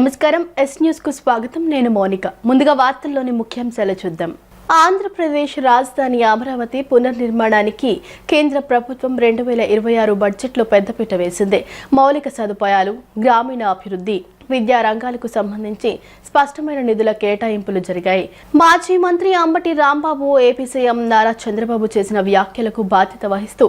నమస్కారం yes news కు స్వాగతం. నేను మోనిక. ముందుగా వార్తల్లోని ముఖ్యాంశాలు చూద్దాం. ఆంధ్రప్రదేశ్ రాజధాని అమరావతి పునర్నిర్మాణానికి కేంద్ర ప్రభుత్వం 2026 బడ్జెట్లో పెద్దపీట వేసింది. మౌలిక సదుపాయాలు, గ్రామీణ అభివృద్ధి, విద్యా రంగాలకు సంబంధించి స్పష్టమైన నిధుల కేటాయింపులు జరిగాయి. మాజీ మంత్రి అంబటి రాంబాబు ఏపీ సీఎం నారా చంద్రబాబు చేసిన వ్యాఖ్యలకు బాధ్యత వహిస్తూ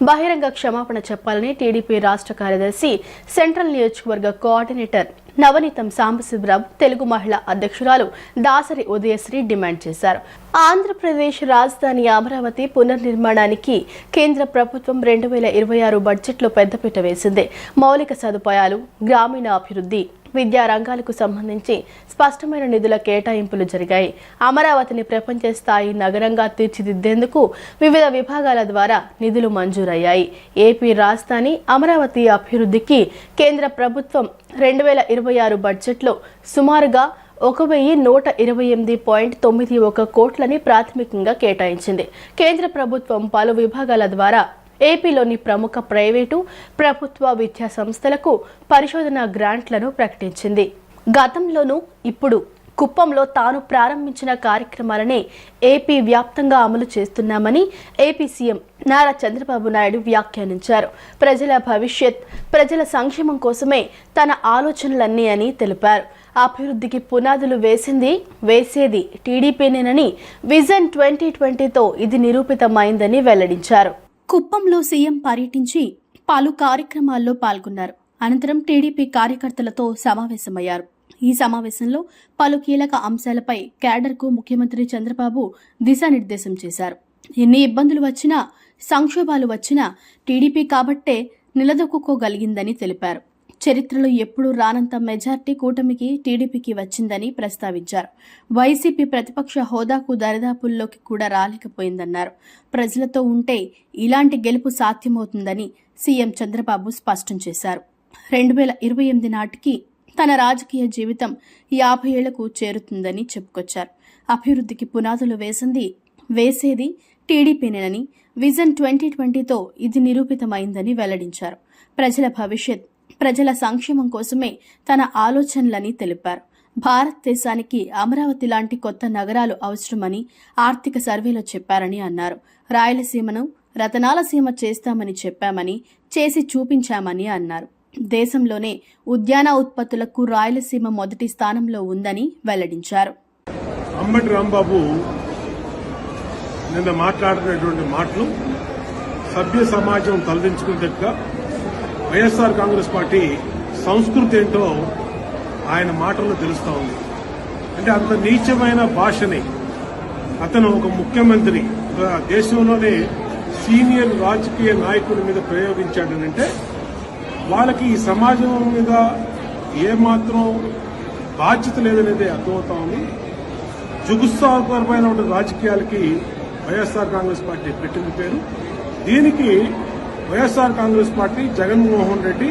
బహిరంగ క్షమాపణ చెప్పాలని టీడీపీ రాష్ట్ర కార్యదర్శి, సెంట్రల్ నియోజకవర్గ కోఆర్డినేటర్ నవనీతం సాంబశివరావు, తెలుగు మహిళా అధ్యక్షురాలు దాసరి ఉదయశ్రీ డిమాండ్ చేశారు. ఆంధ్రప్రదేశ్ రాజధాని అమరావతి పునర్నిర్మాణానికి కేంద్ర ప్రభుత్వం 2026 బడ్జెట్లో పెద్దపీట వేసింది. మౌలిక సదుపాయాలు, గ్రామీణ అభివృద్ధి, విద్యా రంగాలకు సంబంధించి స్పష్టమైన నిధుల కేటాయింపులు జరిగాయి. అమరావతిని ప్రపంచ స్థాయి నగరంగా తీర్చిదిద్దేందుకు వివిధ విభాగాల ద్వారా నిధులు మంజూరయ్యాయి. ఏపీ రాజధాని అమరావతి అభివృద్ధికి కేంద్ర ప్రభుత్వం 2026 బడ్జెట్లో సుమారుగా 1128.91 కోట్లని ప్రాథమికంగా కేటాయించింది. కేంద్ర ప్రభుత్వం పలు విభాగాల ద్వారా ఏపీలోని ప్రముఖ ప్రైవేటు, ప్రభుత్వ విద్యా సంస్థలకు పరిశోధన గ్రాంట్లను ప్రకటించింది. గతంలోనూ ఇప్పుడు కుప్పంలో తాను ప్రారంభించిన కార్యక్రమాలనే ఏపీ వ్యాప్తంగా అమలు చేస్తున్నామని ఏపీ సీఎం నారా చంద్రబాబు నాయుడు వ్యాఖ్యానించారు. ప్రజల భవిష్యత్, ప్రజల సంక్షేమం కోసమే తన ఆలోచనలన్నీ అని తెలిపారు. అభివృద్ధికి పునాదులు వేసేది టీడీపీనేనని విజన్ 2020తో ఇది నిరూపితమైందని వెల్లడించారు. కుప్పంలో సీఎం పర్యటించి పలు కార్యక్రమాల్లో పాల్గొన్నారు. అనంతరం టీడీపీ కార్యకర్తలతో సమావేశమయ్యారు. ఈ సమావేశంలో పలు కీలక అంశాలపై క్యాడర్కు ముఖ్యమంత్రి చంద్రబాబు దిశానిర్దేశం చేశారు. ఎన్ని ఇబ్బందులు వచ్చినా, సంక్షోభాలు వచ్చినా టీడీపీ కాబట్టే నిలదొక్కుకోగలిగిందని తెలిపారు. చరిత్రలో ఎప్పుడూ రానంత మెజార్టీ కూటమికి, టీడీపీకి వచ్చిందని ప్రస్తావించారు. వైసీపీ ప్రతిపక్ష హోదాకు దరిదాపుల్లోకి కూడా రాలేకపోయిందన్నారు. ప్రజలతో ఉంటే ఇలాంటి గెలుపు సాధ్యమవుతుందని సీఎం చంద్రబాబు స్పష్టం చేశారు. 2028 నాటికి తన రాజకీయ జీవితం 50 ఏళ్లకు చేరుతుందని చెప్పుకొచ్చారు. అభివృద్ధికి పునాదులు వేసేది టీడీపీనేనని విజన్ 2020తో ఇది నిరూపితమైందని వెల్లడించారు. ప్రజల భవిష్యత్, ప్రజల సంక్షేమం కోసమే తన ఆలోచనలని తెలిపారు. భారతదేశానికి అమరావతి లాంటి కొత్త నగరాలు అవసరమని ఆర్థిక సర్వేలో చెప్పారని అన్నారు. రాయలసీమను రతనాల సీమ చేస్తామని చెప్పామని, చేసి చూపించామని అన్నారు. దేశంలోనే ఉద్యాన ఉత్పత్తులకు రాయలసీమ మొదటి స్థానంలో ఉందని వెల్లడించారు. అంబటి రాంబాబు నిన్న మాట్లాడినటువంటి మాటలు సభ్య సమాజం తలదించుకునేట్టుగా, వైఎస్ఆర్ కాంగ్రెస్ పార్టీ సంస్కృతి ఏంటో ఆయన మాటల్లో తెలుస్తా ఉంది. అంటే అంత నీచమైన భాషని అతను ఒక ముఖ్యమంత్రి, దేశంలోనే సీనియర్ రాజకీయ నాయకుడి మీద ప్రయోగించాడనంటే వాళ్ళకి ఈ సమాజం మీద ఏమాత్రం బాధ్యత లేదనేది అర్థమవుతా ఉంది. జుగుత్సాహకరమైన రాజకీయాలకి వైఎస్ఆర్ కాంగ్రెస్ పార్టీ పెట్టింది పేరు. దీనికి వైఎస్ఆర్ కాంగ్రెస్ పార్టీ, జగన్మోహన్ రెడ్డి,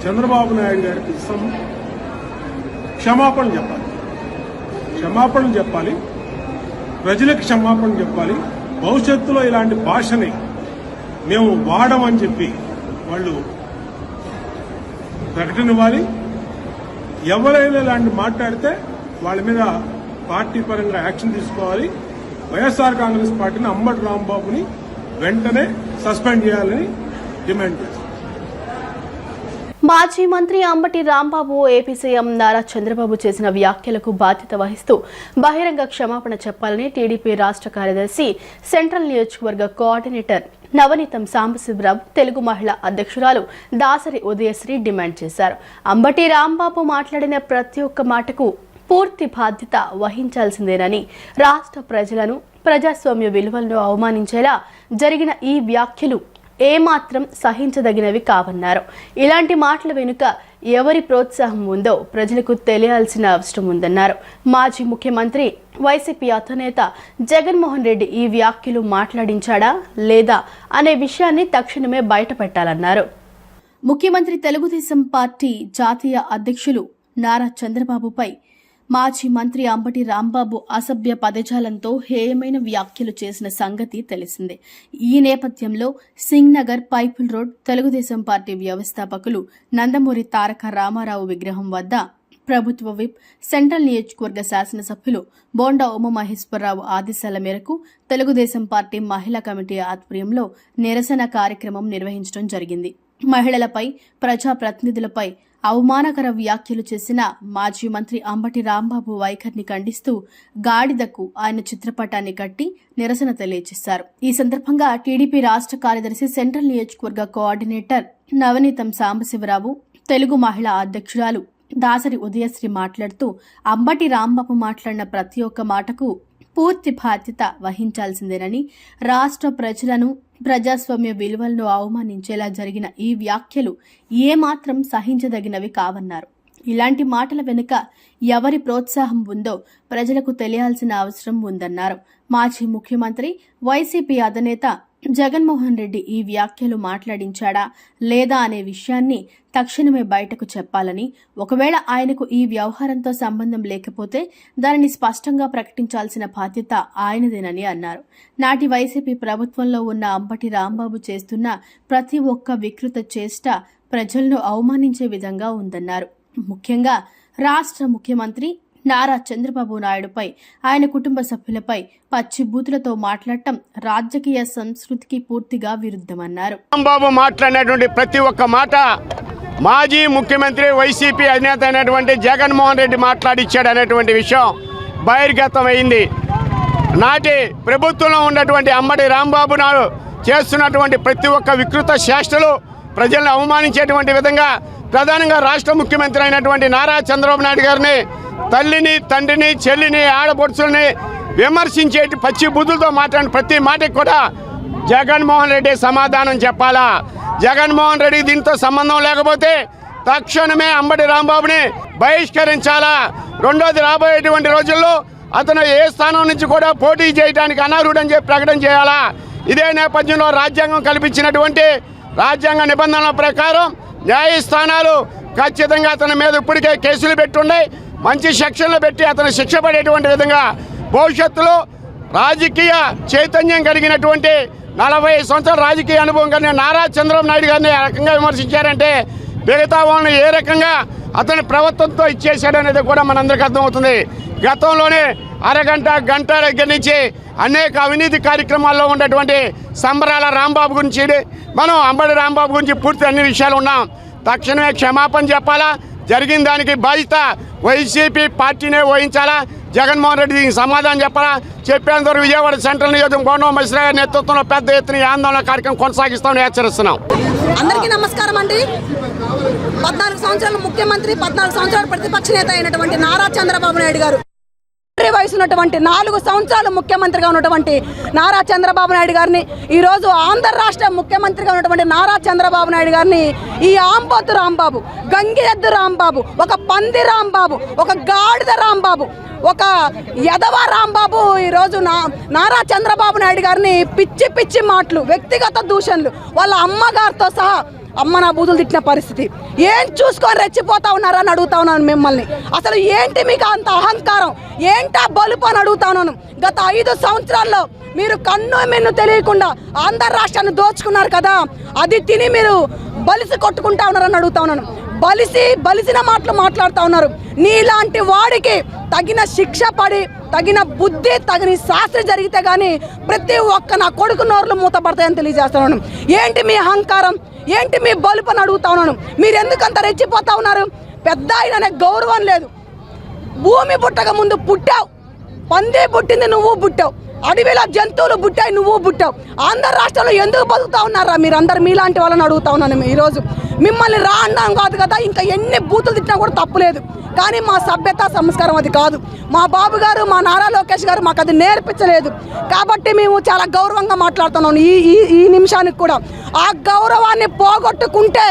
చంద్రబాబు నాయుడు గారికి క్షమాపణ చెప్పాలి, ప్రజలకు క్షమాపణ చెప్పాలి. భవిష్యత్తులో ఇలాంటి భాషని మేము వాడమని చెప్పి వాళ్ళు ప్రకటన ఇవ్వాలి. ఎవరైనా ఇలాంటి మాట్లాడితే వాళ్ళ మీద పార్టీ పరంగా యాక్షన్ తీసుకోవాలి. వైఎస్ఆర్ కాంగ్రెస్ పార్టీని, అంబటి రాంబాబుని వెంటనే సస్పెండ్ చేయాలని డిమాండ్ చేశారు. మాజీ మంత్రి అంబటి రాంబాబు ఏపీ సీఎం నారా చంద్రబాబు చేసిన వ్యాఖ్యలకు బాధ్యత వహిస్తూ బహిరంగ క్షమాపణ చెప్పాలని టీడీపీ రాష్ట్ర కార్యదర్శి, సెంట్రల్ నియోజకవర్గ కోఆర్డినేటర్ నవనీతం సాంబశివరావు, తెలుగు మహిళా అధ్యక్షురాలు దాసరి ఉదయశ్రీ డిమాండ్ చేశారు. అంబటి రాంబాబు మాట్లాడిన ప్రతి ఒక్క మాటకు పూర్తి బాధ్యత వహించాల్సిందేనని, రాష్ట్ర ప్రజలను, ప్రజాస్వామ్య విలువలను అవమానించేలా జరిగిన ఈ వ్యాఖ్యలు ఏమాత్రం సహించదగినవి కావన్నారు. ఇలాంటి మాటల వెనుక ఎవరి ప్రోత్సాహం ఉందో ప్రజలకు తెలియాల్సిన అవసరం ఉందన్నారు. మాజీ ముఖ్యమంత్రి, వైసీపీ అధినేత జగన్మోహన్ రెడ్డి ఈ వ్యాఖ్యలు మాట్లాడించాడా లేదా అనే విషయాన్ని తక్షణమే బయటపెట్టాలన్నారు. ముఖ్యమంత్రి, తెలుగుదేశం పార్టీ జాతీయ అధ్యక్షులు నారా చంద్రబాబుపై మాజీ మంత్రి అంబటి రాంబాబు అసభ్య పదజాలంతో హేయమైన వ్యాఖ్యలు చేసిన సంగతి తెలిసిందే. ఈ నేపథ్యంలో సింగ్ నగర్, పైపుల్ రోడ్ తెలుగుదేశం పార్టీ వ్యవస్థాపకులు నందమూరి తారక రామారావు విగ్రహం వద్ద ప్రభుత్వ విప్ సెంట్రల్ నియోజకవర్గ శాసనసభ్యులు బోండా ఉమామహేశ్వరరావు ఆదేశాల మేరకు తెలుగుదేశం పార్టీ మహిళా కమిటీ ఆధ్వర్యంలో నిరసన కార్యక్రమం నిర్వహించడం జరిగింది. మహిళలపై, ప్రజాప్రతినిధులపై అవమానకర వ్యాఖ్యలు చేసిన మాజీ మంత్రి అంబటి రాంబాబు వైఖరిని ఖండిస్తూ గాడిదకు ఆయన చిత్రపటాన్ని కట్టి నిరసన తెలియజేశారు. ఈ సందర్భంగా టీడీపీ రాష్ట్ర కార్యదర్శి సెంట్రల్ నియోజకవర్గ కోఆర్డినేటర్ నవనీతం సాంబశివరావు, తెలుగు మహిళా అధ్యక్షురాలు దాసరి ఉదయశ్రీ మాట్లాడుతూ అంబటి రాంబాబు మాట్లాడిన ప్రతి ఒక్క మాటకు పూర్తి బాధ్యత వహించాల్సిందేనని, రాష్ట్ర ప్రజలను, ప్రజాస్వామ్య విలువలను అవమానించేలా జరిగిన ఈ వ్యాఖ్యలు ఏమాత్రం సహించదగినవి కావన్నారు. ఇలాంటి మాటల వెనుక ఎవరి ప్రోత్సాహం ఉందో ప్రజలకు తెలియాల్సిన అవసరం ఉందన్నారు. మాజీ ముఖ్యమంత్రి, వైసీపీ అధినేత జగన్మోహన్ రెడ్డి ఈ వ్యాఖ్యలు మాట్లాడించాడా లేదా అనే విషయాన్ని తక్షణమే బయటకు చెప్పాలని, ఒకవేళ ఆయనకు ఈ వ్యవహారంతో సంబంధం లేకపోతే దానిని స్పష్టంగా ప్రకటించాల్సిన బాధ్యత ఆయనదేనని అన్నారు. నాటి వైసీపీ ప్రభుత్వంలో ఉన్న అంబటి రాంబాబు చేస్తున్న ప్రతి ఒక్క వికృత చేష్ట ప్రజలను అవమానించే విధంగా ఉందన్నారు. ముఖ్యంగా రాష్ట్ర ముఖ్యమంత్రి నారా చంద్రబాబు నాయుడుపై, ఆయన కుటుంబ సభ్యులపై పచ్చి బూతులతో మాట్లాడటం రాజకీయ సంస్కృతికి పూర్తిగా విరుద్ధమన్నారు. రాంబాబు మాట్లాడినటువంటి ప్రతి ఒక్క మాట మాజీ ముఖ్యమంత్రి, వైసీపీ అధినేత అయినటువంటి జగన్మోహన్ రెడ్డి మాట్లాడిచ్చాడు అనేటువంటి విషయం బహిర్గతమైంది. నాటి ప్రభుత్వంలో ఉన్నటువంటి అంబటి రాంబాబు నాయుడు చేస్తున్నటువంటి ప్రతి ఒక్క వికృత చేష్టలు ప్రజలను అవమానించేటువంటి విధంగా, ప్రధానంగా రాష్ట్ర ముఖ్యమంత్రి అయినటువంటి నారా చంద్రబాబు నాయుడు గారిని, తల్లిని, తండ్రిని, చెల్లిని, ఆడపడుచుల్ని విమర్శించే పచ్చి బుద్ధులతో మాట్లాడిన ప్రతి మాటకి కూడా జగన్మోహన్ రెడ్డి సమాధానం చెప్పాలా. జగన్మోహన్ రెడ్డి దీంతో సంబంధం లేకపోతే తక్షణమే అంబటి రాంబాబుని బహిష్కరించాలా. రెండోది, రాబోయేటువంటి రోజుల్లో అతను ఏ స్థానం నుంచి కూడా పోటీ చేయడానికి అనర్హుడని చెప్పి ప్రకటన చేయాలా. ఇదే నేపథ్యంలో రాజ్యాంగం కల్పించినటువంటి రాజ్యాంగ నిబంధనల ప్రకారం న్యాయస్థానాలు ఖచ్చితంగా అతని మీద ఇప్పటికే కేసులు పెట్టున్నాయి. మంచి సెక్షన్లు పెట్టి అతను శిక్ష పడేటువంటి విధంగా భవిష్యత్తులో రాజకీయ చైతన్యం కలిగినటువంటి 40 సంవత్సరాల రాజకీయ అనుభవం కలిగిన నారా చంద్రబాబు నాయుడు గారిని ఆ రకంగా విమర్శించారంటే మిగతా వాళ్ళని ఏ రకంగా అతని ప్రభుత్వంతో ఇచ్చేశాడనేది కూడా మనందరికీ అర్థమవుతుంది. గతంలోనే గంట దగ్గర నుంచి అనేక అవినీతి కార్యక్రమాల్లో ఉన్నటువంటి సంబరాల రాంబాబు గురించి, మనం అంబటి రాంబాబు గురించి పూర్తి అన్ని విషయాలు ఉన్నాం. తక్షణమే క్షమాపణ చెప్పాలా. జరిగిన దానికి బాధ్యత వైసీపీ పార్టీనే వహించాలా. జగన్మోహన్ రెడ్డి దీనికి సమాధానం చెప్పాలా. చెప్పేంతవరకు విజయవాడ సెంట్రల్ నియోజకవర్గం బోండా ఉమామహేశ్వరరావు గారి నేతృత్వంలో పెద్ద ఎత్తున ఆందోళన కార్యక్రమం కొనసాగిస్తామని హెచ్చరిస్తున్నాం. అందరికీ నమస్కారం అండి. 14 సంవత్సరాల ముఖ్యమంత్రి, 14 సంవత్సరాల ప్రతిపక్ష నేత అయినటువంటి నారా చంద్రబాబు నాయుడు గారు, వయసు ఉన్నటువంటి 4 సంవత్సరాలు ముఖ్యమంత్రిగా ఉన్నటువంటి నారా చంద్రబాబు నాయుడు గారిని, ఈరోజు ఆంధ్ర రాష్ట్ర ముఖ్యమంత్రిగా ఉన్నటువంటి నారా చంద్రబాబు నాయుడు గారిని ఈ ఆంబోతు రాంబాబు, గంగిరెద్దు రాంబాబు, ఒక పంది రాంబాబు, ఒక గాడిద రాంబాబు, ఒక యదవ రాంబాబు ఈరోజు నారా చంద్రబాబు నాయుడు గారిని పిచ్చి పిచ్చి మాటలు, వ్యక్తిగత దూషణలు, వాళ్ళ అమ్మగారితో సహా అమ్మ నా బూతులు తిట్టిన పరిస్థితి. ఏం చూసుకొని రెచ్చిపోతా ఉన్నారని అడుగుతా ఉన్నాను మిమ్మల్ని. అసలు ఏంటి మీకు అంత అహంకారం, ఏంటా బలుపు అని అడుగుతా ఉన్నాను. గత 5 సంవత్సరాల్లో మీరు కన్ను మెన్ను తెలియకుండా ఆంధ్ర రాష్ట్రాన్ని దోచుకున్నారు కదా, అది తిని మీరు బలిసి కొట్టుకుంటా ఉన్నారని అడుగుతా ఉన్నాను. బలిసిన మాటలు మాట్లాడుతూ ఉన్నారు. నీలాంటి వాడికి తగిన శిక్ష పడి, తగిన బుద్ధి, తగిన శాస్త్రి జరిగితే కానీ ప్రతి ఒక్క నా కొడుకు నోర్లు మూతపడతాయని తెలియజేస్తున్నాను. ఏంటి మీ అహంకారం, ఏంటి మీ బలుపని అడుగుతా ఉన్నాను. మీరు ఎందుకంత రెచ్చిపోతా ఉన్నారు? పెద్ద ఆయననే గౌరవం లేదు. భూమి పుట్టక ముందు పుట్టావు, పంది పుట్టింది నువ్వు పుట్టావు, అడవిలో జంతువులు పుట్టాయి నువ్వు పుట్టావు. ఆంధ్ర రాష్ట్రంలో ఎందుకు బతుకుతా ఉన్నారా మీరందరూ? మీలాంటి వాళ్ళని అడుగుతా ఉన్నాను. ఈరోజు మిమ్మల్ని రా అన్నాం కాదు కదా, ఇంకా ఎన్ని బూతులు తిట్టినా కూడా తప్పులేదు. కానీ మా సభ్యత సంస్కారం అది కాదు. మా బాబు గారు, మా నారా లోకేష్ గారు మాకు అది నేర్పించలేదు. కాబట్టి మేము చాలా గౌరవంగా మాట్లాడుతున్నాం. ఈ నిమిషానికి కూడా ఆ గౌరవాన్ని పోగొట్టుకుంటే,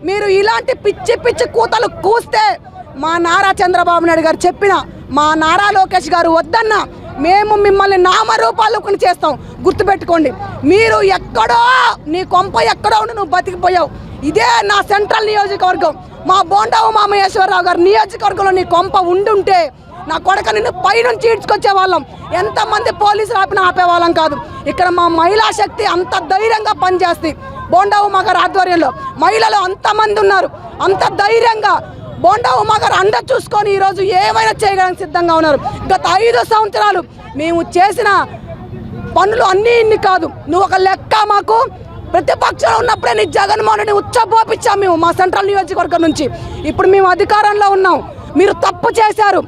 మీరు ఇలాంటి పిచ్చి పిచ్చి కూతలు కూస్తే, మా నారా చంద్రబాబు నాయుడు గారు చెప్పిన, మా నారా లోకేష్ గారు వద్దన్న, మేము మిమ్మల్ని నామరూపాలు చేస్తాం. గుర్తుపెట్టుకోండి. మీరు ఎక్కడో నీ కొంప ఎక్కడో ఉండి నువ్వు బతికిపోయావు. ఇదే నా సెంట్రల్ నియోజకవర్గం, మా బోండా ఉమామహేశ్వరరావు గారి నియోజకవర్గంలో నీ కొంప ఉండుంటే నా కొడక నిన్ను పైనుంచి ఈడ్చుకొచ్చే వాళ్ళం. ఎంతమంది పోలీసులు ఆపినా ఆపేవాళ్ళం కాదు. ఇక్కడ మా మహిళా శక్తి అంత ధైర్యంగా పనిచేస్తుంది. బోండా ఉమా గారి ఆధ్వర్యంలో మహిళలు అంతమంది ఉన్నారు. అంత ధైర్యంగా బోండా ఉమా గారు అండ చూసుకొని ఈరోజు ఏమైనా చేయడానికి సిద్ధంగా ఉన్నారు. గత 5 సంవత్సరాలు మేము చేసిన పనులు అన్నీ ఇన్ని కాదు, నువ్వు ఒక లెక్క. మాకు ప్రతిపక్షంలో ఉన్నప్పుడే నీ జగన్మోహన్ రెడ్డి ఉచ్చబోపించాం మేము మా సెంట్రల్ నియోజకవర్గం నుంచి. ఇప్పుడు మేము అధికారంలో ఉన్నాం, మీరు తప్పు చేశారు.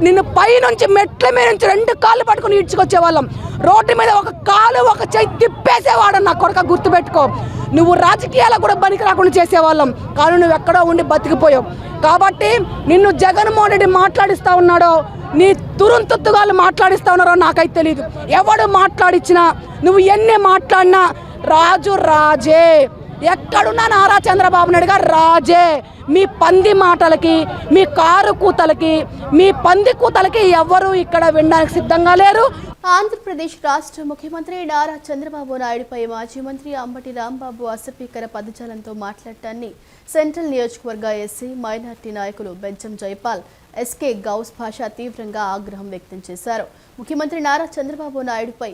నిన్ను పైనుంచి మెట్ల మీద నుంచి 2 కాళ్ళు పట్టుకుని ఈడ్చుకొచ్చే వాళ్ళం. రోడ్డు మీద ఒక కాలు ఒక చెయ్యి తిప్పేసేవాడు. నా కొడుక గుర్తుపెట్టుకో, నువ్వు రాజకీయాలకు కూడా పనికి రాకుండా చేసేవాళ్ళం, కానీ నువ్వు ఎక్కడో ఉండి బతికిపోయావు. కాబట్టి నిన్ను జగన్మోహన్ రెడ్డి మాట్లాడిస్తా ఉన్నాడో, నీ తురుంతుత్తుగాళ్ళు మాట్లాడిస్తా ఉన్నారో నాకైతే తెలియదు. ఎవడు మాట్లాడిచ్చినా, నువ్వు ఎన్ని మాట్లాడినా రాజు రాజే. ఎక్కడున్నా నారా చంద్రబాబు నాయుడు గారు రాజే. మీ పంది మాటలకి, మీ కారు కూతలకి, మీ పంది కూతలకి ఎవరు ఇక్కడ వినడానికి సిద్ధంగా లేరు. ఆంధ్రప్రదేశ్ రాష్ట్ర ముఖ్యమంత్రి నారా చంద్రబాబు నాయుడుపై మాజీ మంత్రి అంబటి రాంబాబు అసభ్యకర పదజాలంతో మాట్లాడటాన్ని సెంట్రల్ నియోజకవర్గ ఎస్సీ మైనార్టీ నాయకులు బెంచం జైపాల్, ఎస్కే గౌస్ భాష తీవ్రంగా ఆగ్రహం వ్యక్తం చేశారు. ముఖ్యమంత్రి నారా చంద్రబాబు నాయుడుపై,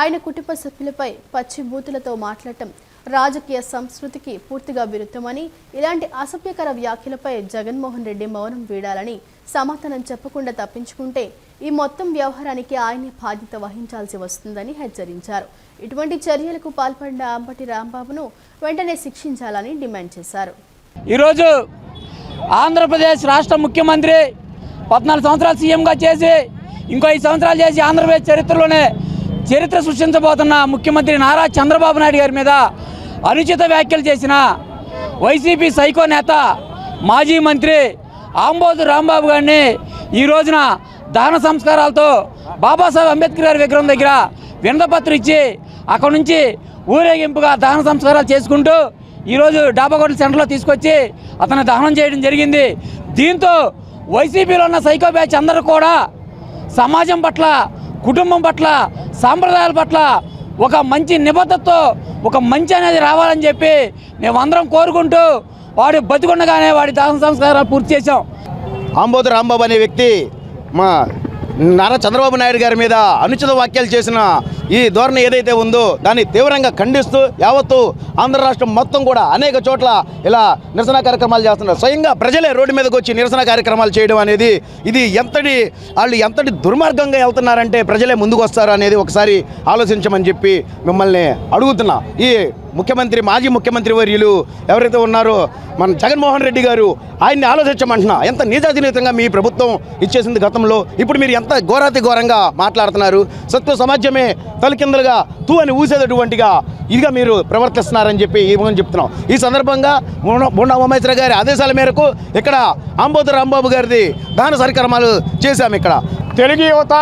ఆయన కుటుంబ సభ్యులపై పచ్చి బూతులతో మాట్లాడటం రాజకీయ సంస్కృతికి పూర్తిగా విరుద్ధమని, ఇలాంటి అసభ్యకర వ్యాఖ్యలపై జగన్మోహన్ రెడ్డి మౌనం వీడాలని, సమాధానం చెప్పకుండా తప్పించుకుంటే ఈ మొత్తం వ్యవహారానికి ఆయనే బాధ్యత వహించాల్సి వస్తుందని హెచ్చరించారు. ఇటువంటి చర్యలకు పాల్పడిన అంబటి రాంబాబును వెంటనే శిక్షించాలని డిమాండ్ చేశారు. ఈరోజు ఆంధ్రప్రదేశ్ రాష్ట్ర ముఖ్యమంత్రి 14 సంవత్సరాలు సీఎంగా చేసి ఇంకో 5 సంవత్సరాలు చేసి ఆంధ్రప్రదేశ్ చరిత్రలోనే చరిత్ర సృష్టించబోతున్న ముఖ్యమంత్రి నారా చంద్రబాబు నాయుడు గారి మీద అనుచిత వ్యాఖ్యలు చేసిన వైసీపీ సైకో నేత మాజీ మంత్రి ఆంబోతు రాంబాబు గారిని ఈ రోజున దహన సంస్కారాలతో బాబాసాహెబ్ అంబేద్కర్ గారి విగ్రహం దగ్గర వినతిపత్రం ఇచ్చి అక్కడ నుంచి ఊరేగింపుగా దహన సంస్కారాలు చేసుకుంటూ ఈరోజు డాబాగోట్ల సెంటర్లో తీసుకొచ్చి అతను దహనం చేయడం జరిగింది. దీంతో వైసీపీలో ఉన్న సైకో బ్యాచ్ అందరూ కూడా సమాజం పట్ల, కుటుంబం పట్ల, సాంప్రదాయాల పట్ల ఒక మంచి నిబద్ధతతో ఒక మంచి అనేది రావాలని చెప్పి మేమందరం కోరుకుంటూ వాడు బతికుండగానే వాడి దహన సంస్కారాలు పూర్తి చేశాం. ఆంబోతు రాంబాబు అనే వ్యక్తి మా నారా చంద్రబాబు నాయుడు గారి మీద అనుచిత వ్యాఖ్యలు చేసిన ఈ ధోరణి ఏదైతే ఉందో దాన్ని తీవ్రంగా ఖండిస్తూ యావత్తు ఆంధ్ర రాష్ట్రం మొత్తం కూడా అనేక చోట్ల ఇలా నిరసన కార్యక్రమాలు చేస్తున్నారు. స్వయంగా ప్రజలే రోడ్డు మీదకి వచ్చి నిరసన కార్యక్రమాలు చేయడం అనేది ఇది వాళ్ళు ఎంతటి దుర్మార్గంగా వెళ్తున్నారంటే ప్రజలే ముందుకు వస్తారు అనేది ఒకసారి ఆలోచించమని చెప్పి మిమ్మల్ని అడుగుతున్నా. ఈ మాజీ ముఖ్యమంత్రి వర్యులు ఎవరైతే ఉన్నారో మన జగన్మోహన్ రెడ్డి గారు, ఆయన్ని ఆలోచించమంటున్నా. ఎంత నీజాజనీతంగా మీ ప్రభుత్వం ఇచ్చేసింది గతంలో, ఇప్పుడు మీరు ఎంత ఘోరాతి ఘోరంగా మాట్లాడుతున్నారు. సత్వ సమాజమే తలకిందలుగా తూ అని ఊసేటటువంటిగా ఇదిగా మీరు ప్రవర్తిస్తున్నారని చెప్పి చెప్తున్నాం. ఈ సందర్భంగా బోండా ఉమేశ్వర గారి ఆదేశాల మేరకు ఇక్కడ ఆంబోతు రాంబాబు గారిది దహన కార్యక్రమాలు చేశాము. ఇక్కడ తెలుగు యువత,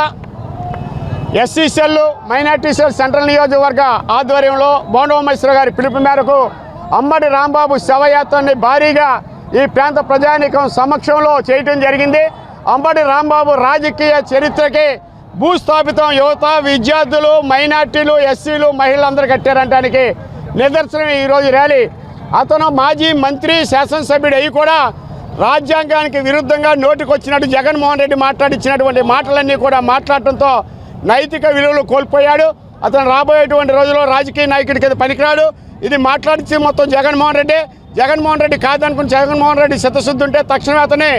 SC cell, minority cell central నియోజకవర్గ ఆధ్వర్యంలో బోండా ఉమేశ్వర గారి పిలుపు మేరకు అంబటి రాంబాబు శవయాత్రని భారీగా ఈ ప్రాంత ప్రజానీకం సమక్షంలో చేయటం జరిగింది. అంబటి రాంబాబు రాజకీయ చరిత్రకి భూస్థాపితం యువత, విద్యార్థులు, మైనార్టీలు, ఎస్సీలు, మహిళలందరూ కట్టారంటానికి నిదర్శనం ఈరోజు ర్యాలీ. అతను మాజీ మంత్రి, శాసనసభ్యుడు అయ్యి కూడా రాజ్యాంగానికి విరుద్ధంగా నోటికొచ్చినట్టు జగన్మోహన్ రెడ్డి మాట్లాడించినటువంటి మాటలన్నీ కూడా మాట్లాడటంతో నైతిక విలువలు కోల్పోయాడు. అతను రాబోయేటువంటి రోజుల్లో రాజకీయ నాయకుడి కింద పనికిరాడు. ఇది మాట్లాడించి మొత్తం జగన్మోహన్ రెడ్డి కాదనుకుని జగన్మోహన్ రెడ్డి చిత్తశుద్ధి ఉంటే తక్షణమే అతని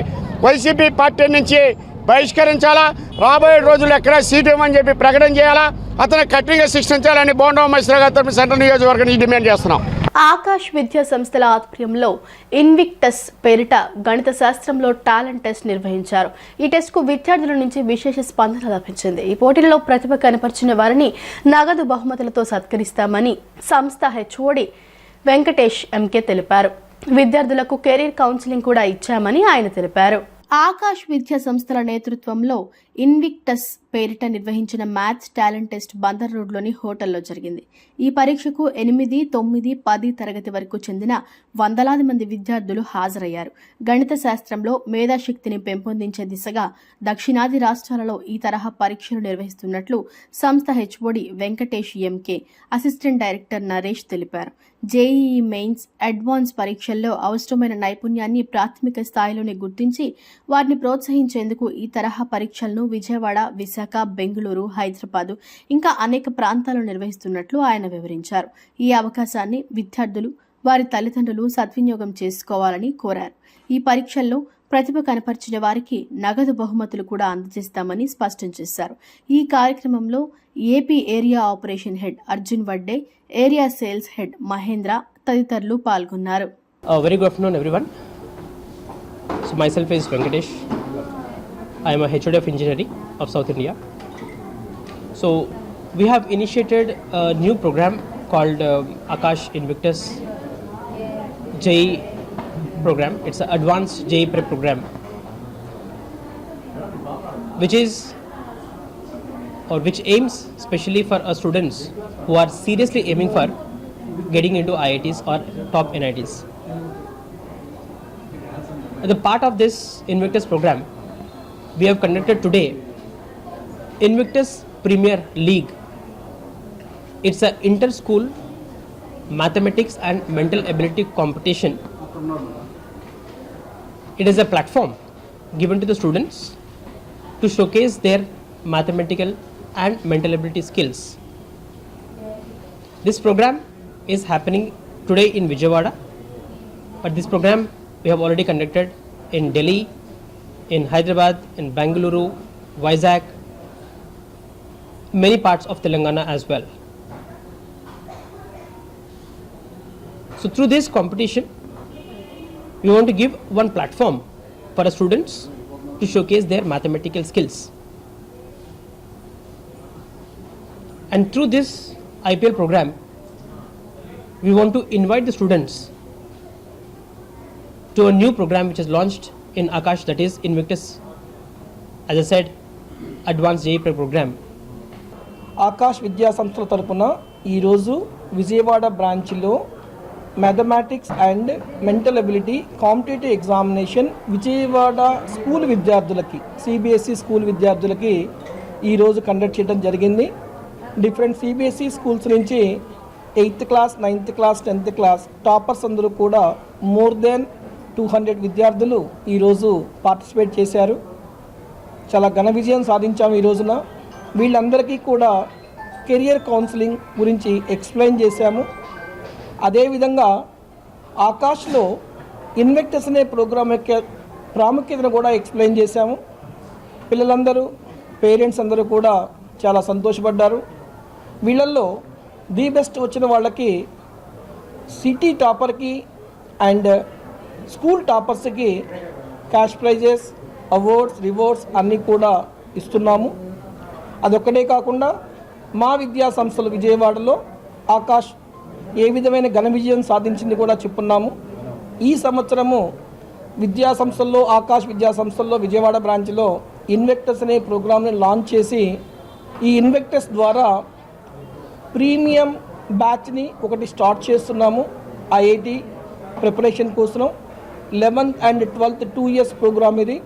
వైసీపీ పార్టీ నుంచి బహిష్కరించాలా, రాబోయే రోజుల్లో ఎక్కడ సీటు ఇవ్వమని చెప్పి ప్రకటన చేయాలా, అతను కఠినంగా శిక్షించాలని బోండా ఉమేశ్వర గారి సెంట్రల్ నియోజకవర్గాన్ని డిమాండ్ చేస్తున్నాం. ఆకాష్ విద్యా సంస్థల ఆధ్వర్యంలో ఇన్విక్టస్ పేరిట గణిత శాస్త్రంలో టాలెంట్ టెస్ట్ నిర్వహించారు. ఈ టెస్ట్కు విద్యార్థుల నుంచి విశేష స్పందన లభించింది. ఈ పోటీలలో ప్రతిభ కనపరిచిన వారిని నగదు బహుమతులతో సత్కరిస్తామని సంస్థ హెచ్ఓడి వెంకటేష్ ఎంకే తెలిపారు. విద్యార్థులకు కెరీర్ కౌన్సిలింగ్ కూడా ఇచ్చామని ఆయన తెలిపారు. ఆకాష్ విద్యా సంస్థల నేతృత్వంలో ఇన్విక్టస్ పేరిట నిర్వహించిన మ్యాథ్స్ టాలెంట్ టెస్ట్ బందర్ రోడ్లోని హోటల్లో జరిగింది. ఈ పరీక్షకు 8, 9, 10 తరగతి వరకు చెందిన వందలాది మంది విద్యార్థులు హాజరయ్యారు. గణిత శాస్త్రంలో మేధాశక్తిని పెంపొందించే దిశగా దక్షిణాది రాష్ట్రాలలో ఈ తరహా పరీక్షలు నిర్వహిస్తున్నట్లు సంస్థ HOD Venkatesh MK, assistant director Naresh తెలిపారు. జేఈఈ మెయిన్స్, అడ్వాన్స్ పరీక్షల్లో అవసరమైన నైపుణ్యాన్ని ప్రాథమిక స్థాయిలోనే గుర్తించి వారిని ప్రోత్సహించేందుకు ఈ తరహా పరీక్షలను విజయవాడ, విశాఖ, బెంగళూరు, హైదరాబాద్ ఇంకా అనేక ప్రాంతాల్లో నిర్వహిస్తున్నట్లు ఆయన వివరించారు. ఈ అవకాశాన్ని విద్యార్థులు వారి తల్లిదండ్రులు సద్వినియోగం చేసుకోవాలని కోరారు. ఈ పరీక్షల్లో ప్రతిభ కనపరిచిన వారికి నగదు బహుమతులు కూడా అందజేస్తామని స్పష్టం చేశారు. ఈ కార్యక్రమంలో AP area operation head Arjun Vadde, area sales head Mahendra తదితరులు పాల్గొన్నారు. Very good afternoon, everyone. So myself is Venkatesh. I am a HOD of Engineering of South India. So we have initiated a new program called Akash Invictus JEE program. It's an advanced JEE prep program, which aims specially for students who are seriously aiming for getting into IITs or top NITs. As a part of this Invictus program, we have conducted today Invictus Premier League. It's an inter-school mathematics and mental ability competition. It is a platform given to the students to showcase their mathematical and mental ability skills. This program is happening today in Vijayawada, but this program we have already conducted in Delhi, in Hyderabad, in Bangalore, Vizag, many parts of Telangana as well. So through this competition, we want to give one platform for the students to showcase their mathematical skills. And through this IPL program, we want to invite the students to a new program which is launched in Akash, that is Invictus, as I said, Advanced JEE Prep program. Akash విద్యా సంస్థల తరపున ఈరోజు విజయవాడ బ్రాంచ్లో mathematics and mental ability competitive examination Vijayawada school విద్యార్థులకి, CBSE school విద్యార్థులకి ఈరోజు conduct చేయడం జరిగింది. డిఫరెంట్ సిబిఎస్ఈ స్కూల్స్ నుంచి 8th class, 9th class, 10th class toppers అందరూ కూడా మోర్ దెన్ 200 విద్యార్థులు ఈరోజు పార్టిసిపేట్ చేశారు. చాలా ఘన విజయం సాధించాము ఈ రోజున. వీళ్ళందరికీ కూడా కెరియర్ కౌన్సిలింగ్ గురించి ఎక్స్ప్లెయిన్ చేశాము. అదేవిధంగా ఆకాష్లో ఇన్వెక్టస్ అనే ప్రోగ్రాం యొక్క ప్రాముఖ్యతను కూడా ఎక్స్ప్లెయిన్ చేశాము. పిల్లలందరూ, పేరెంట్స్ అందరూ కూడా చాలా సంతోషపడ్డారు. వీళ్ళల్లో ది బెస్ట్ వచ్చిన వాళ్ళకి సిటీ టాపర్కి అండ్ స్కూల్ టాపర్స్కి క్యాష్ ప్రైజెస్, అవార్డ్స్, రివార్డ్స్ అన్నీ కూడా ఇస్తున్నాము. అదొక్కటే కాకుండా మా విద్యా సంస్థలు విజయవాడలో ఆకాష్ ఏ విధమైన ఘన విజయం సాధించింది కూడా చెప్పున్నాము. ఈ సంవత్సరము విద్యా సంస్థల్లో, ఆకాష్ విద్యా సంస్థల్లో విజయవాడ బ్రాంచ్లో ఇన్వెక్టస్ అనే ప్రోగ్రామ్ని లాంచ్ చేసి ఈ ఇన్వెక్టస్ ద్వారా ప్రీమియం బ్యాచ్ని ఒకటి స్టార్ట్ చేస్తున్నాము. ఐఐటి ప్రిపరేషన్ కోసం 11th and 12th 2 years programme ఇది.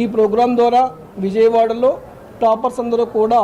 ఈ ప్రోగ్రాం ద్వారా విజయవాడలో టాపర్స్ అందరూ కూడా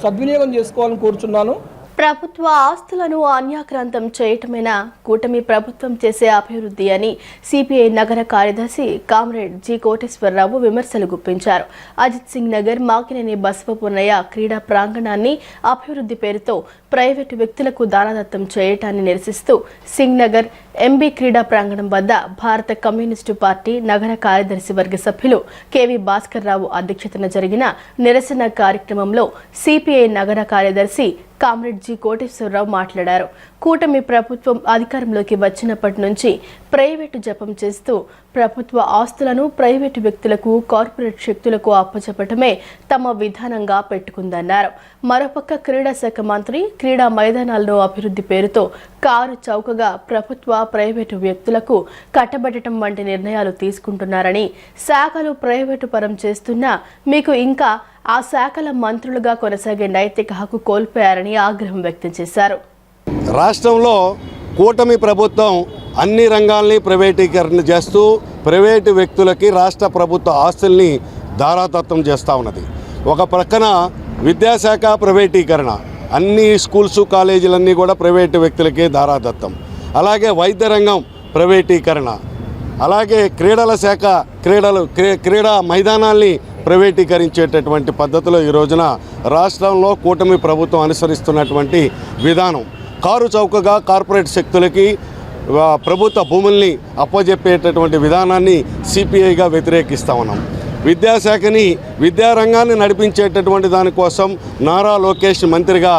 సద్వినియోగం చేసుకోవాలని కోరుచున్నాను. ప్రభుత్వ ఆస్తులను అన్యాక్రాంతం చేయటమేనా కూటమి ప్రభుత్వం చేసే అభివృద్ధి అని సిపిఐ నగర కార్యదర్శి కామ్రేడ్ జి కోటేశ్వరరావు విమర్శలు గుప్పించారు. అజిత్ సింగ్ నగర్, మాకినేని బసవపున్నయ్య క్రీడా ప్రాంగణాన్ని అభివృద్ధి పేరుతో ప్రైవేటు వ్యక్తులకు దానదత్తం చేయటాన్ని నిరసిస్తూ సింగ్ నగర్ ఎంబీ క్రీడా ప్రాంగణం వద్ద భారత కమ్యూనిస్టు పార్టీ నగర కార్యదర్శి వర్గ సభ్యులు కెవి భాస్కర్ రావు అధ్యక్షతన జరిగిన నిరసన కార్యక్రమంలో సిపిఐ నగర కార్యదర్శి కామ్రేడ్ జి కోటేశ్వరరావు మాట్లాడారు. కూటమి ప్రభుత్వం అధికారంలోకి వచ్చినప్పటి నుంచి ప్రైవేటు జపం చేస్తూ ప్రభుత్వ ఆస్తులను ప్రైవేటు వ్యక్తులకు, కార్పొరేట్ శక్తులకు అప్పచెప్పటమే తమ విధానంగా పెట్టుకుందన్నారు. మరోపక్క క్రీడా శాఖ మంత్రి క్రీడా మైదానాలను అభివృద్ధి పేరుతో కారు చౌకగా ప్రభుత్వ, ప్రైవేటు వ్యక్తులకు కట్టబెట్టడం వంటి నిర్ణయాలు తీసుకుంటున్నారని, శాఖలు ప్రైవేటు పరం చేస్తున్నా మీకు ఇంకా ఆ శాఖల మంత్రులుగా కొనసాగే నైతిక హక్కు కోల్పోయారని ఆగ్రహం వ్యక్తం చేశారు. రాష్ట్రంలో కూటమి ప్రభుత్వం అన్ని రంగాల్ని ప్రైవేటీకరణ చేస్తూ ప్రైవేటు వ్యక్తులకి రాష్ట్ర ప్రభుత్వ ఆస్తుల్ని దారాదత్తం చేస్తూ ఉన్నది. ఒక ప్రక్కన విద్యాశాఖ ప్రైవేటీకరణ, అన్ని స్కూల్స్, కాలేజీలన్నీ కూడా ప్రైవేటు వ్యక్తులకే దారాదత్తం. అలాగే వైద్య రంగం ప్రైవేటీకరణ, అలాగే క్రీడల శాఖ క్రీడా మైదానాల్ని ప్రైవేటీకరించేటటువంటి పద్ధతిలో ఈ రోజున రాష్ట్రంలో కూటమి ప్రభుత్వం అనుసరిస్తున్నటువంటి విధానం కారు చౌకగా కార్పొరేట్ శక్తులకి ప్రభుత్వ భూముల్ని అప్పజెప్పేటటువంటి విధానాన్ని సిపిఐగా వ్యతిరేకిస్తా ఉన్నాం. విద్యాశాఖని విద్యారంగాన్ని నడిపించేటటువంటి దానికోసం నారా లోకేష్ మంత్రిగా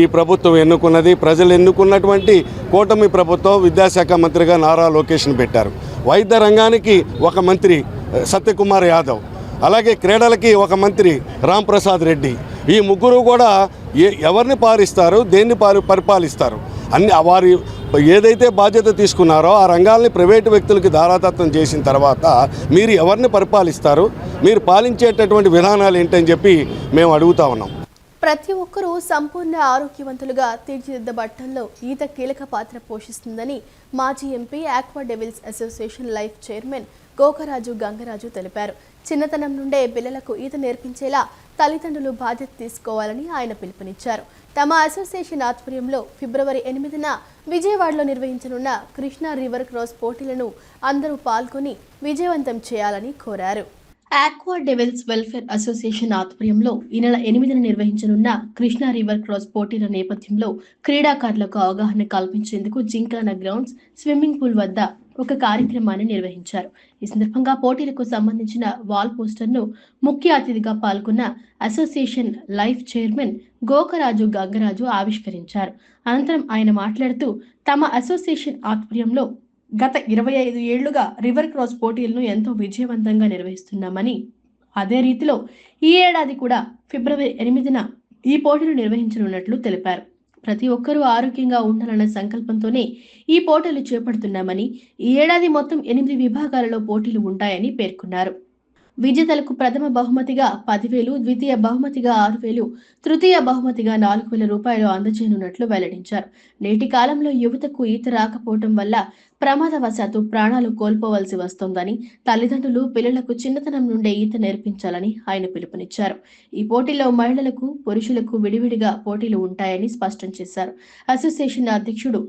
ఈ ప్రభుత్వం ఎన్నుకున్నది. ప్రజలు ఎన్నుకున్నటువంటి కూటమి ప్రభుత్వం విద్యాశాఖ మంత్రిగా నారా లోకేష్ని పెట్టారు. వైద్య రంగానికి ఒక మంత్రి సత్యకుమార్ యాదవ్, అలాగే క్రీడలకి ఒక మంత్రి రాంప్రసాద్ రెడ్డి. ఈ ముగ్గురు కూడా ఎవరిని పాలిస్తారు, దేన్ని పరిపాలిస్తారు అన్ని వారి ఏదైతే బాధ్యత తీసుకున్నారో ఆ రంగాల్ని ప్రైవేటు వ్యక్తులకి ధారాదత్తం చేసిన తర్వాత మీరు ఎవరిని పరిపాలిస్తారు, మీరు పాలించేటటువంటి విధానాలు ఏంటని చెప్పి మేము అడుగుతా ఉన్నాం. ప్రతి ఒక్కరూ సంపూర్ణ ఆరోగ్యవంతులుగా తీర్చిదిద్దబట్టంలో ఈత కీలక పాత్ర పోషిస్తుందని మాజీ MP aqua devils association life chairman Gokaraju Gangaraju తెలిపారు. చిన్నతనం నుండే పిల్లలకు ఈత నేర్పించేలా తల్లిదండ్రులు బాధ్యత తీసుకోవాలని ఆయన పిలుపునిచ్చారు. తమ అసోసియేషన్ ఆధ్వర్యంలో ఫిబ్రవరి 8న విజయవాడలో నిర్వహించనున్న కృష్ణా రివర్ క్రాస్ పోటీలను అందరూ పాల్గొని విజయవంతం చేయాలని కోరారు. ఆక్వా డెవిల్స్ వెల్ఫేర్ అసోసియేషన్ ఆధ్వర్యంలో ఈ నెల 8న నిర్వహించనున్న కృష్ణా రివర్ క్రాస్ పోటీల నేపథ్యంలో క్రీడాకారులకు అవగాహన కల్పించేందుకు జింకానా గ్రౌండ్స్ స్విమ్మింగ్ పూల్ వద్ద ఒక కార్యక్రమాన్ని నిర్వహించారు. ఈ సందర్భంగా పోటీలకు సంబంధించిన వాల్ పోస్టర్ను ముఖ్య అతిథిగా పాల్గొన్న association life chairman Gokaraju Gangaraju ఆవిష్కరించారు. అనంతరం ఆయన మాట్లాడుతూ తమ అసోసియేషన్ ఆధ్వర్యంలో గత 25 ఏళ్లుగా రివర్ క్రాస్ పోటీలను ఎంతో విజయవంతంగా నిర్వహిస్తున్నామని, అదే రీతిలో ఈ ఏడాది కూడా ఫిబ్రవరి 8న ఈ పోటీలు నిర్వహించనున్నట్లు తెలిపారు. ప్రతి ఒక్కరూ ఆరోగ్యంగా ఉండాలన్న సంకల్పంతోనే ఈ పోటీలు చేపడుతున్నామని, ఈ ఏడాది మొత్తం 8 విభాగాలలో పోటీలు ఉంటాయని పేర్కొన్నారు. విజేతలకు ప్రథమ బహుమతిగా 10,000, ద్వితీయ బహుమతిగా 6,000, తృతీయ బహుమతిగా 4,000 రూపాయలు అందజేయనున్నట్లు వెల్లడించారు. నేటి కాలంలో యువతకు ఈత రాకపోవడం వల్ల ప్రమాదవశాత్తు ప్రాణాలు కోల్పోవలసి వస్తోందని, తల్లిదండ్రులు పిల్లలకు చిన్నతనం నుండే ఈత నేర్పించాలని ఆయన పిలుపునిచ్చారు. ఈ పోటీల్లో మహిళలకు, పురుషులకు విడివిడిగా పోటీలు ఉంటాయని స్పష్టం చేశారు. అసోసియేషన్ అధ్యక్షుడు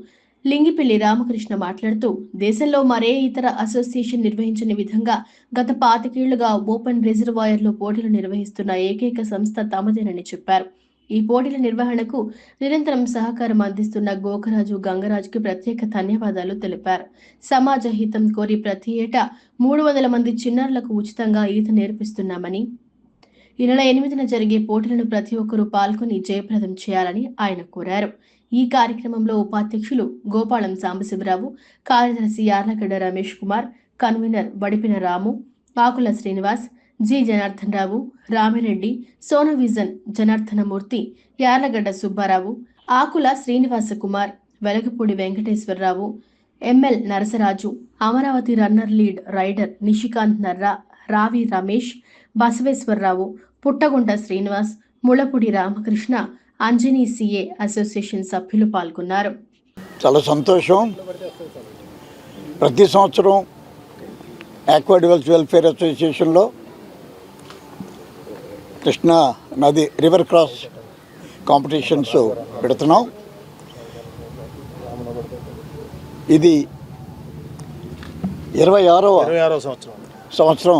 లింగిపిల్లి రామకృష్ణ మాట్లాడుతూ, దేశంలో మరే ఇతర అసోసియేషన్ నిర్వహించని విధంగా గత 25 ఏళ్లుగా ఓపెన్ రిజర్వాయర్లో పోటీలు నిర్వహిస్తున్న ఏకైక సంస్థ తమదేనని చెప్పారు. ఈ పోటీల నిర్వహణకు నిరంతరం సహకారం అందిస్తున్న గోకరాజు గంగరాజుకి ప్రత్యేక ధన్యవాదాలు తెలిపారు. సమాజ హితం కోరి ప్రతి ఏటా 300 మంది చిన్నారులకు ఉచితంగా ఈత నేర్పిస్తున్నామని, ఈ నెల 8న జరిగే పోటీలను ప్రతి ఒక్కరూ పాల్గొని జయప్రదం చేయాలని ఆయన కోరారు. ఈ కార్యక్రమంలో ఉపాధ్యక్షులు గోపాలం సాంబశివరావు, కార్యదర్శి Yarlagadda Ramesh Kumar, convener Vadipina Ramu, Akula Srinivas, G Janardhan Rao, Ramireddy, Sonavision Janardhanamurthy, Yarlagadda Subbarao, Akula Srinivasa Kumar, Velagapudi Venkateswararao, ML Narasaraju, Amaravati runner lead rider Nishikant Narra, Ravi Ramesh, Basaveswararao, Puttagunta Srinivas, Mulapudi Ramakrishna, Anjani CA association సభ్యులు పాల్గొన్నారు. చాలా సంతోషం. ప్రతి సంవత్సరం ఆక్వా డెవిల్స్ వెల్ఫేర్ అసోసియేషన్లో కృష్ణా నది రివర్ క్రాస్ కాంపిటీషన్స్ పెడుతున్నాం. ఇది 26వ సంవత్సరం.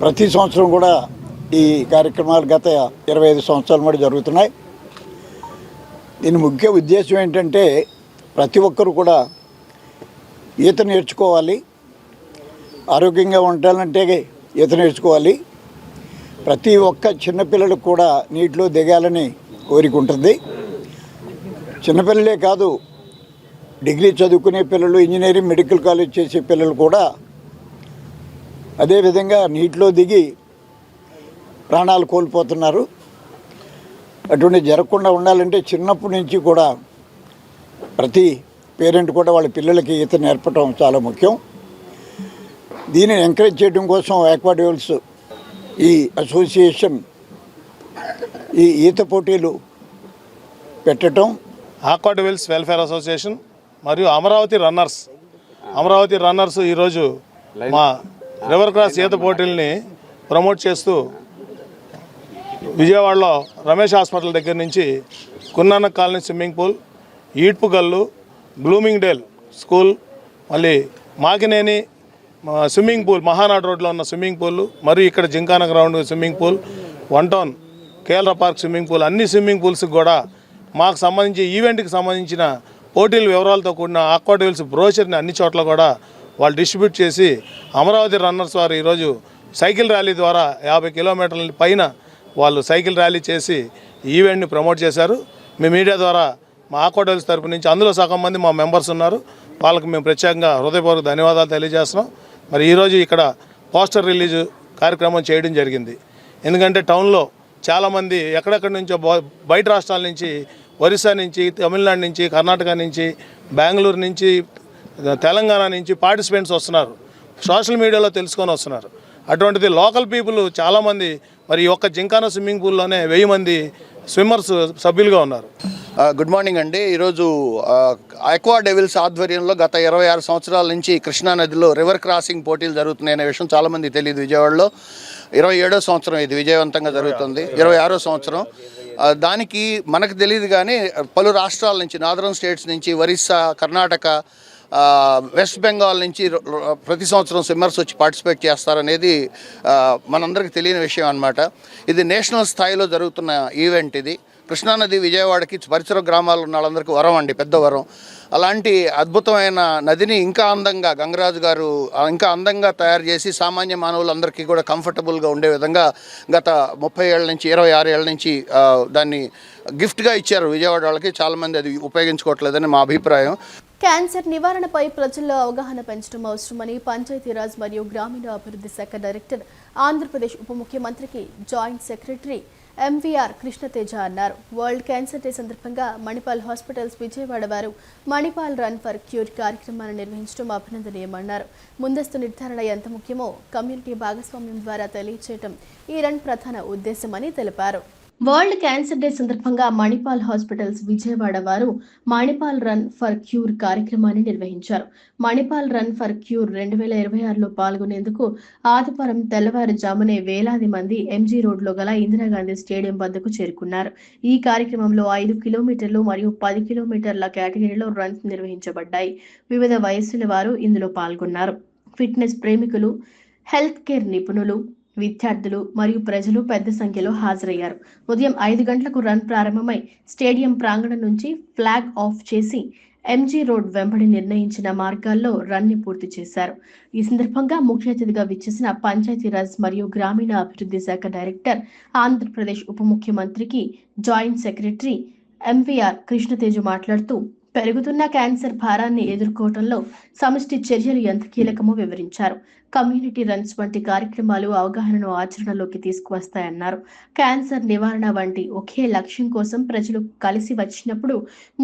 ప్రతి సంవత్సరం కూడా ఈ కార్యక్రమాలు గత 25 సంవత్సరాల మటు జరుగుతున్నాయి. దీని ముఖ్య ఉద్దేశం ఏంటంటే ప్రతి ఒక్కరు కూడా ఈత నేర్చుకోవాలి, ఆరోగ్యంగా ఉండాలంటే ఈత నేర్చుకోవాలి. ప్రతి ఒక్క చిన్నపిల్లలకు కూడా నీటిలో దిగాలని కోరిక ఉంటుంది. చిన్నపిల్లలే కాదు, డిగ్రీ చదువుకునే పిల్లలు, ఇంజనీరింగ్ మెడికల్ కాలేజ్ చేసే పిల్లలు కూడా అదేవిధంగా నీటిలో దిగి ప్రాణాలు కోల్పోతున్నారు. అటువంటి జరగకుండా ఉండాలంటే చిన్నప్పటి నుంచి కూడా ప్రతి పేరెంట్ కూడా వాళ్ళ పిల్లలకి ఈత నేర్పడం చాలా ముఖ్యం. దీనిని ఎంకరేజ్ చేయడం కోసం ఆక్వా డెవిల్స్ ఈ అసోసియేషన్ ఈ ఈత పోటీలు పెట్టడం. ఆక్వా డెవిల్స్ వెల్ఫేర్ అసోసియేషన్ మరియు అమరావతి రన్నర్స్ ఈరోజు మా రివర్ క్రాస్ ఈత పోటీల్ని ప్రమోట్ చేస్తూ విజయవాడలో రమేష్ హాస్పిటల్ దగ్గర నుంచి Kunnana colony swimming pool, Edupugallu, Blooming Dale School, మళ్ళీ మాకినేని స్విమ్మింగ్ పూల్, మహానాడు రోడ్లో ఉన్న స్విమ్మింగ్ పూల్, మరియు ఇక్కడ gymkhana ground swimming pool, 1 town KLR park swimming pool, అన్ని స్విమ్మింగ్ పూల్స్కి కూడా మాకు సంబంధించి ఈవెంట్కి సంబంధించిన పోటీల వివరాలతో కూడిన ఆక్వాటివ్స్ బ్రోచర్ని అన్ని చోట్ల కూడా వాళ్ళు డిస్ట్రిబ్యూట్ చేసి అమరావతి రన్నర్స్ వారు ఈరోజు సైకిల్ ర్యాలీ ద్వారా 50 కిలోమీటర్ల పైన వాళ్ళు సైకిల్ ర్యాలీ చేసి ఈవెంట్ని ప్రమోట్ చేశారు. మీ మీడియా ద్వారా మా ఆక్వాటివ్స్ తరపు నుంచి అందులో సగం మంది మా మెంబర్స్ ఉన్నారు. వాళ్ళకి మేము ప్రత్యేకంగా హృదయపూర్వక ధన్యవాదాలు తెలియజేస్తున్నాం. మరి ఈరోజు ఇక్కడ పోస్టర్ రిలీజ్ కార్యక్రమం చేయడం జరిగింది. ఎందుకంటే టౌన్లో చాలామంది ఎక్కడెక్కడి నుంచో బయట రాష్ట్రాల నుంచి, ఒరిస్సా నుంచి, తమిళనాడు నుంచి, కర్ణాటక నుంచి, బెంగళూరు నుంచి, తెలంగాణ నుంచి పార్టిసిపెంట్స్ వస్తున్నారు. సోషల్ మీడియాలో తెలుసుకొని వస్తున్నారు. అటువంటిది లోకల్ పీపుల్ చాలామంది మరి ఒక్క జింకానా స్విమ్మింగ్ పూల్లోనే 1000 మంది స్విమ్మర్స్ సభ్యులుగా ఉన్నారు. గుడ్ మార్నింగ్ అండి. ఈరోజు ఆక్వా డెవిల్స్ ఆధ్వర్యంలో గత 26 సంవత్సరాల నుంచి కృష్ణానదిలో రివర్ క్రాసింగ్ పోటీలు జరుగుతున్నాయనే విషయం చాలామంది తెలియదు. విజయవాడలో 27వ సంవత్సరం ఇది విజయవంతంగా జరుగుతుంది. 26వ సంవత్సరం. దానికి మనకు తెలియదు కానీ పలు రాష్ట్రాల నుంచి, నార్దర్న్ స్టేట్స్ నుంచి, ఒరిస్సా, కర్ణాటక, వెస్ట్ బెంగాల్ నుంచి ప్రతి సంవత్సరం స్విమ్మర్స్ వచ్చి పార్టిసిపేట్ చేస్తారనేది మనందరికీ తెలియని విషయం అన్నమాట. ఇది నేషనల్ స్థాయిలో జరుగుతున్న ఈవెంట్. ఇది కృష్ణానది విజయవాడకి పరిసర గ్రామాల్లో ఉన్న వాళ్ళందరికీ వరం అండి, పెద్ద వరం. అలాంటి అద్భుతమైన నదిని ఇంకా అందంగా గంగరాజు గారు ఇంకా అందంగా తయారు చేసి సామాన్య మానవులందరికీ కూడా కంఫర్టబుల్గా ఉండే విధంగా గత 30 ఏళ్ళ నుంచి 26 ఏళ్ళ నుంచి దాన్ని గిఫ్ట్గా ఇచ్చారు విజయవాడ వాళ్ళకి. చాలామంది అది ఉపయోగించుకోవట్లేదని మా అభిప్రాయం. క్యాన్సర్ నివారణపై ప్రజల్లో అవగాహన పెంచడం అవసరమని పంచాయతీరాజ్ మరియు గ్రామీణాభివృద్ధి శాఖ డైరెక్టర్, ఆంధ్రప్రదేశ్ ఉప ముఖ్యమంత్రికి జాయింట్ సెక్రటరీ ఎంవీఆర్ కృష్ణతేజ అన్నారు. వరల్డ్ క్యాన్సర్ డే సందర్భంగా మణిపాల్ హాస్పిటల్స్ విజయవాడ వారు మణిపాల్ రన్ ఫర్ క్యూర్ కార్యక్రమాన్ని నిర్వహించడం అభినందనీయమన్నారు. ముందస్తు నిర్ధారణ ఎంత ముఖ్యమో కమ్యూనిటీ భాగస్వామ్యం ద్వారా తెలియచేయడం ఈ రన్ ప్రధాన ఉద్దేశమని తెలిపారు. వరల్డ్ క్యాన్సర్ డే సందర్భంగా మణిపాల్ హాస్పిటల్స్ విజయవాడ వారు మణిపాల్ రన్ ఫర్ క్యూర్ కార్యక్రమాన్ని నిర్వహించారు. మణిపాల్ రన్ ఫర్ క్యూర్ 2026లో పాల్గొనేందుకు ఆదివారం తెల్లవారుజామునే వేలాది మంది ఎంజీ రోడ్లో గల ఇందిరాగాంధీ స్టేడియం వద్దకు చేరుకున్నారు. ఈ కార్యక్రమంలో 5 కిలోమీటర్లు మరియు 10 కిలోమీటర్ల కేటగిరీలో రన్స్ నిర్వహించబడ్డాయి. వివిధ వయస్సుల వారు ఇందులో పాల్గొన్నారు. ఫిట్నెస్ ప్రేమికులు, హెల్త్ కేర్ నిపుణులు, విద్యార్థులు మరియు ప్రజలు పెద్ద సంఖ్యలో హాజరయ్యారు. ఉదయం 5 గంటలకు రన్ ప్రారంభమై స్టేడియం ప్రాంగణం నుంచి ఫ్లాగ్ ఆఫ్ చేసి ఎంజీ రోడ్ వెంబడి నిర్ణయించిన మార్గాల్లో రన్ ని పూర్తి చేశారు. ఈ సందర్భంగా ముఖ్య అతిథిగా విచ్చేసిన పంచాయతీరాజ్ మరియు గ్రామీణ అభివృద్ధి శాఖ డైరెక్టర్, ఆంధ్రప్రదేశ్ ఉప ముఖ్యమంత్రికి జాయింట్ సెక్రటరీ ఎంవీఆర్ కృష్ణతేజ మాట్లాడుతూ పెరుగుతున్న క్యాన్సర్ భారాన్ని ఎదుర్కోవడంలో సమిష్టి చర్యలు ఎంత కీలకమో వివరించారు. కమ్యూనిటీ రన్స్ వంటి కార్యక్రమాలు అవగాహనను ఆచరణలోకి తీసుకువస్తాయన్నారు. క్యాన్సర్ నివారణ వంటి ఒకే లక్ష్యం కోసం ప్రజలు కలిసి వచ్చినప్పుడు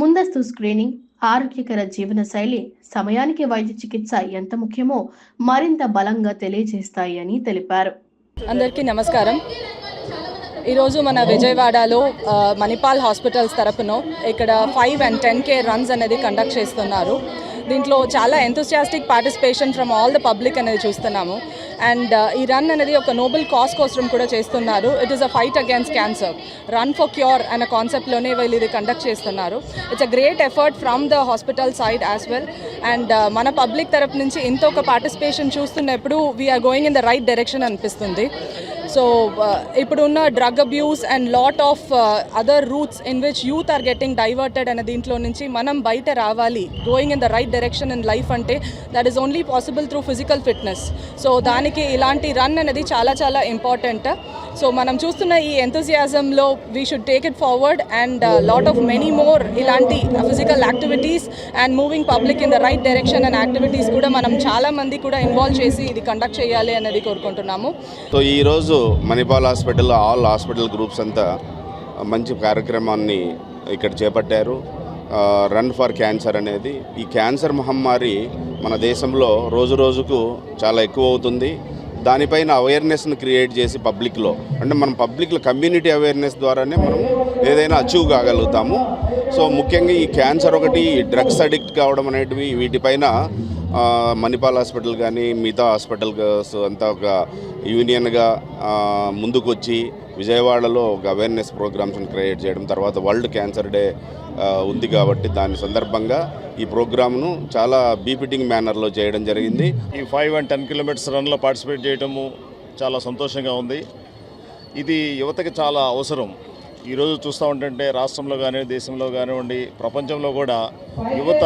ముందస్తు స్క్రీనింగ్, ఆరోగ్యకర జీవన శైలి, సమయానికి వైద్య చికిత్స ఎంత ముఖ్యమో మరింత బలంగా తెలియజేస్తాయి అని తెలిపారు. అందరికీ నమస్కారం. ఈరోజు మన విజయవాడలో మణిపాల్ హాస్పిటల్స్ తరపున ఇక్కడ 5 and 10K రన్స్ అనేది కండక్ట్ చేస్తున్నారు. దీంట్లో చాలా enthusiastic participation from all the public అనేది చూస్తున్నాము. అండ్ ఈ రన్ అనేది ఒక నోబెల్ కాజ్ కోసం కూడా చేస్తున్నారు. It is a fight against cancer. Run for cure అనే కాన్సెప్ట్లోనే వీళ్ళు ఇది కండక్ట్ చేస్తున్నారు. It's a great effort from the hospital side as well. And మన పబ్లిక్ తరపు నుంచి ఇంత ఒక పార్టిసిపేషన్ చూస్తున్నప్పుడు we're going in the right direction అనిపిస్తుంది. సో ఇప్పుడున్న drug abuse and lot of other routes in which youth are getting diverted అనే దీంట్లో నుంచి మనం బయట రావాలి. Going in the right direction in life అంటే that is only possible through physical fitness. So దానికి ఇలాంటి రన్ అనేది చాలా చాలా ఇంపార్టెంట్. సో మనం చూస్తున్న ఈ ఎంతూజియాజంలో we should take it forward and lot of many more ఇలాంటి physical activities and moving public in the right direction and activities కూడా మనం చాలా మంది కూడా ఇన్వాల్వ్ చేసి ఇది కండక్ట్ చేయాలి అనేది కోరుకుంటున్నాము. సో ఈరోజు Manipal hospital, all hospital groups అంతా మంచి కార్యక్రమాన్ని ఇక్కడ చేపట్టారు. రన్ ఫర్ క్యాన్సర్ అనేది, ఈ క్యాన్సర్ మహమ్మారి మన దేశంలో రోజు రోజుకు చాలా ఎక్కువ అవుతుంది. దానిపైన అవేర్నెస్ని క్రియేట్ చేసి పబ్లిక్లో, అంటే మనం పబ్లిక్లో కమ్యూనిటీ అవేర్నెస్ ద్వారానే మనం ఏదైనా అచీవ్ కాగలుగుతాము. సో ముఖ్యంగా ఈ క్యాన్సర్ ఒకటి, డ్రగ్స్ అడిక్ట్ కావడం అనేటివి, వీటిపైన మణిపాల్ హాస్పిటల్ కానీ మిగతా హాస్పిటల్స్ అంతా ఒక యూనియన్గా ముందుకు వచ్చి విజయవాడలో ఒక అవేర్నెస్ ప్రోగ్రామ్స్ని క్రియేట్ చేయడం, తర్వాత వరల్డ్ క్యాన్సర్ డే ఉంది కాబట్టి దాని సందర్భంగా ఈ ప్రోగ్రామ్ను చాలా బీఫిటింగ్ మేనర్లో చేయడం జరిగింది. ఈ 5 and 10 కిలోమీటర్స్ రన్లో పార్టిసిపేట్ చేయడము చాలా సంతోషంగా ఉంది. ఇది యువతకి చాలా అవసరం. ఈరోజు చూస్తూ ఉంటుంటే రాష్ట్రంలో కానివ్వండి, దేశంలో కానివ్వండి, ప్రపంచంలో కూడా యువత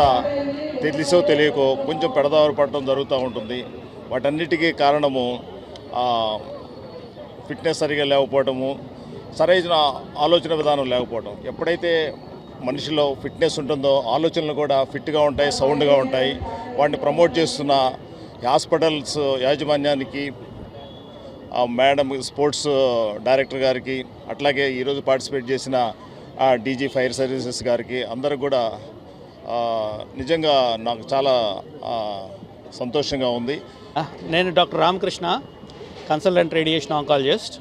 తెలిసో తెలియకో కొంచెం పెడదారి పడటం జరుగుతూ ఉంటుంది. వాటన్నిటికీ కారణము ఫిట్నెస్ సరిగా లేకపోవటము, సరైన ఆలోచన విధానం లేకపోవడం. ఎప్పుడైతే మనిషిలో ఫిట్నెస్ ఉంటుందో ఆలోచనలు కూడా ఫిట్గా ఉంటాయి, సౌండ్గా ఉంటాయి. వాటిని ప్రమోట్ చేస్తున్న హాస్పిటల్స్ యాజమాన్యానికి, మేడం స్పోర్ట్స్ డైరెక్టర్ గారికి, అట్లాగే ఈరోజు పార్టిసిపేట్ చేసిన డీజీ ఫైర్ సర్వీసెస్ గారికి అందరికి కూడా నిజంగా నాకు చాలా సంతోషంగా ఉంది. నేను doctor Ramakrishna, consultant radiation oncologist.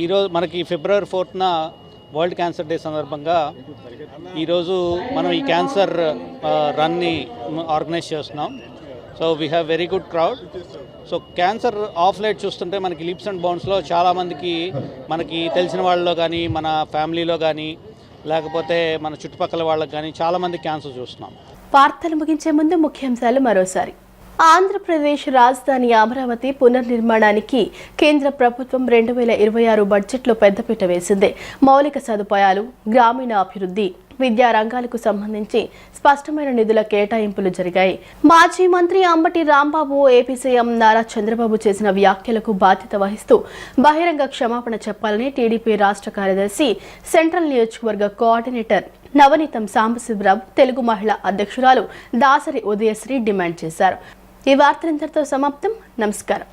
ఈరోజు మనకి ఫిబ్రవరి 4న వరల్డ్ క్యాన్సర్ డే సందర్భంగా ఈరోజు మనం ఈ క్యాన్సర్ రన్ని ఆర్గనైజ్ చేస్తున్నాం. So we have very good crowd. So cancer of light చూస్తుంటే మనకి లీప్స్ అండ్ బౌండ్స్లో చాలామందికి, మనకి తెలిసిన వాళ్ళలో కానీ, మన ఫ్యామిలీలో కానీ, లేకపోతే మన చుట్టుపక్కల వాళ్ళకి కానీ చాలామంది క్యాన్సర్ చూస్తున్నాం. వార్తలు ముగించే ముందు ముఖ్యాంశాలు మరోసారి. ఆంధ్రప్రదేశ్ రాజధాని అమరావతి పునర్నిర్మాణానికి కేంద్ర ప్రభుత్వం 2026 బడ్జెట్లో పెద్దపీట వేసింది. మౌలిక సదుపాయాలు, గ్రామీణ అభివృద్ధి, విద్యా రంగాలకు సంబంధించి స్పష్టమైన నిధుల కేటాయింపులు జరిగాయి. మాజీ మంత్రి అంబటి రాంబాబు ఏపీ సీఎం నారా చంద్రబాబు చేసిన వ్యాఖ్యలకు బాధ్యత వహిస్తూ బహిరంగ క్షమాపణ చెప్పాలని టీడీపీ రాష్ట్ర కార్యదర్శి, సెంట్రల్ నియోజకవర్గ కోఆర్డినేటర్ నవనీతం సాంబశివరావు, తెలుగు మహిళా అధ్యక్షురాలు దాసరి ఉదయశ్రీ డిమాండ్ చేశారు. ఈ వార్తలంతటితో సమాప్తం. నమస్కారం.